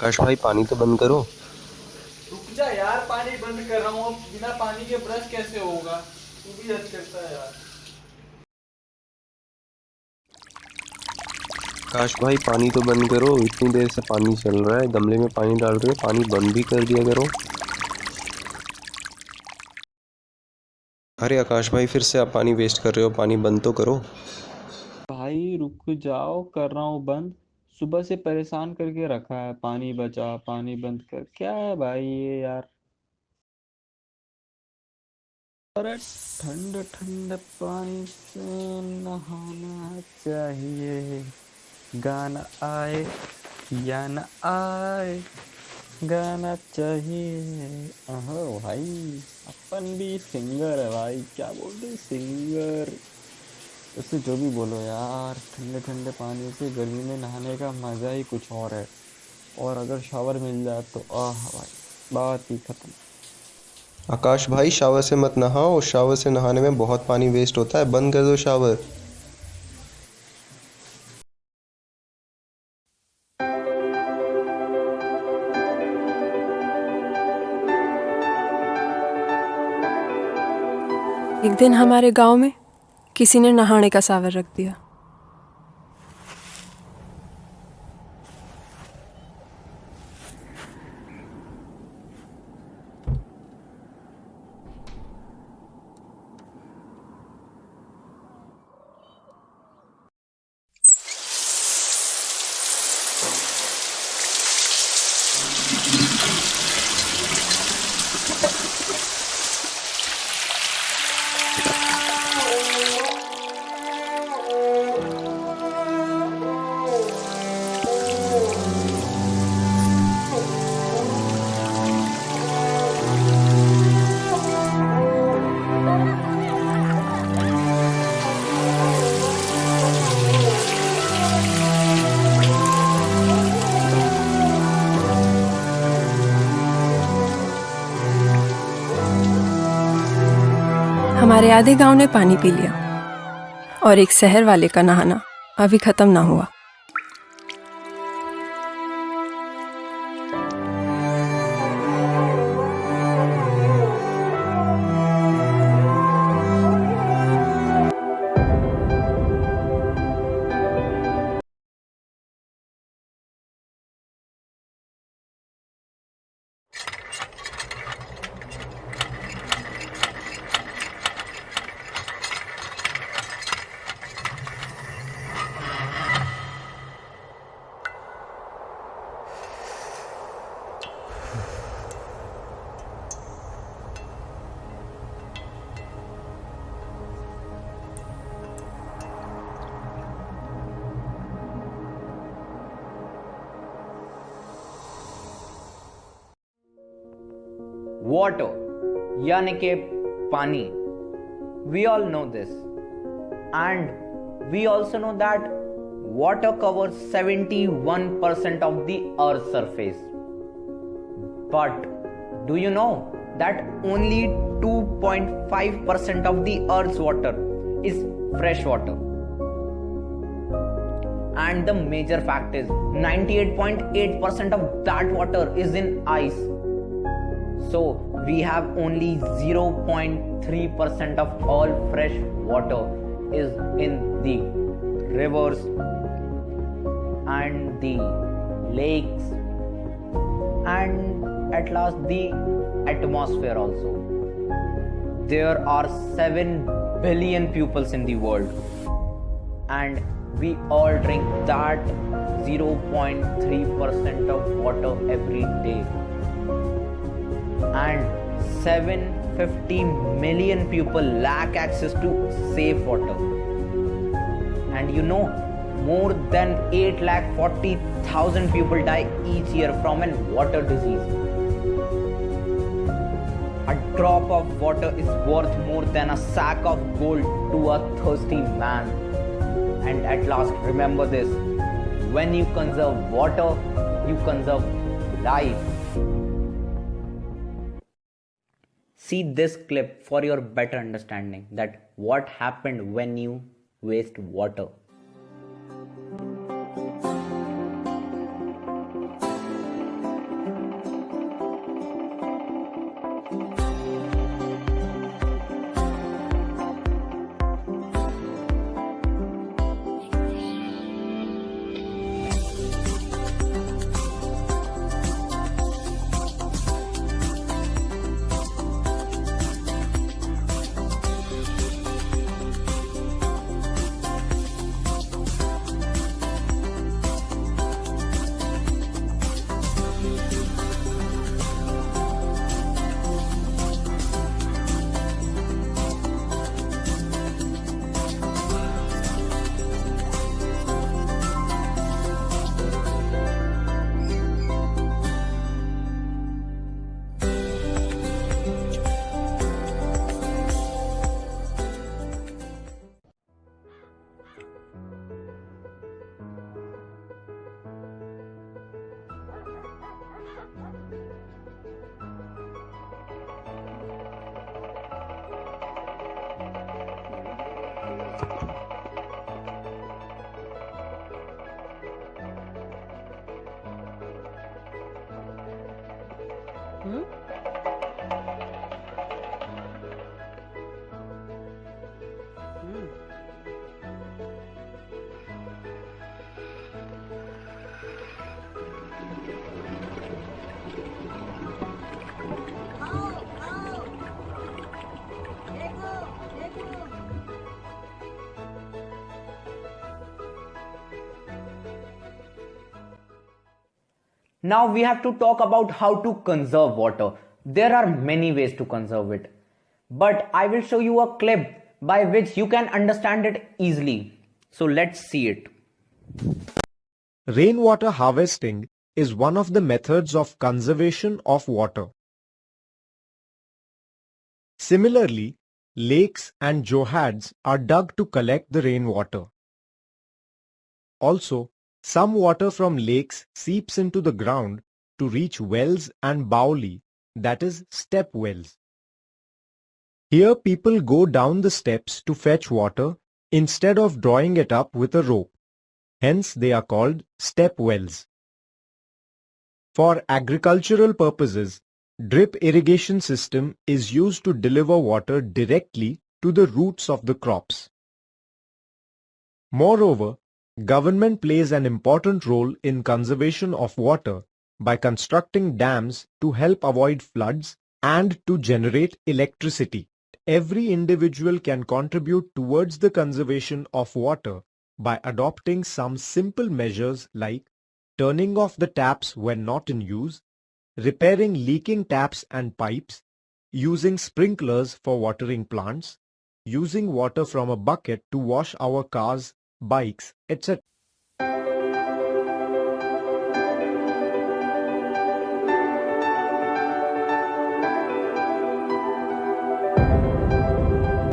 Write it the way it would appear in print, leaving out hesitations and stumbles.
आकाश भाई पानी तो बंद करो। रुक जा यार, पानी बंद कर रहा हूँ। अब बिना पानी के ब्रश कैसे होगा? तू भी हद करता है यार। आकाश भाई पानी तो बंद करो, इतनी देर से पानी चल रहा है, गमले में पानी डाल रहे हो, पानी बंद भी कर दिया करो। अरे आकाश भाई फिर से आप पानी वेस्ट कर रहे हो, पानी बंद तो करो। भाई रुक जाओ, कर रहा हूँ बंद। सुबह से परेशान करके रखा है, पानी बचा पानी बंद कर, क्या है भाई ये यार। अरे ठंडे ठंडे पानी से नहाना चाहिए, गाना आए या न आए, गाना चाहिए। अहो भाई, अपन भी सिंगर है भाई, क्या बोलते सिंगर। उससे जो भी बोलो यार, ठंडे ठंडे पानी से गर्मी में नहाने का मज़ा ही कुछ और है। और अगर शावर मिल जाए तो आह भाई, बात ही खत्म। आकाश भाई शावर से मत नहाओ, शावर से नहाने में बहुत पानी वेस्ट होता है, बंद कर दो शावर। एक दिन हमारे गांव में किसी ने नहाने का सावर रख दिया। हमारे आधे गांव ने पानी पी लिया और एक शहर वाले का नहाना अभी खत्म ना हुआ। वाटर यानी कि पानी. We all know this, and we also know that water covers 71% of the earth's surface. But do you know that only 2.5% of the earth's water is fresh water? And the major fact is 98.8% of that water is in ice. So we have only 0.3% of all fresh water is in the rivers and the lakes and at last the atmosphere also. There are 7 billion peoples in the world and we all drink that 0.3% of water every day. And 750 million people lack access to safe water. And you know, more than 8,40,000 people die each year from a water disease. A drop of water is worth more than a sack of gold to a thirsty man. And at last, remember this: when you conserve water, you conserve life. See this clip for your better understanding that what happened when you waste water. Now we have to talk about how to conserve water. There are many ways to conserve it, but I will show you a clip by which you can understand it easily. So let's see it. Rainwater harvesting is one of the methods of conservation of water. Similarly, lakes and johads are dug to collect the rainwater. Also, some water from lakes seeps into the ground to reach wells and bauli, that is, step wells. Here people go down the steps to fetch water instead of drawing it up with a rope. Hence they are called step wells. For agricultural purposes, drip irrigation system is used to deliver water directly to the roots of the crops. Moreover, government plays an important role in conservation of water by constructing dams to help avoid floods and to generate electricity. Every individual can contribute towards the conservation of water by adopting some simple measures like turning off the taps when not in use, repairing leaking taps and pipes, using sprinklers for watering plants, using water from a bucket to wash our cars, bikes, etc.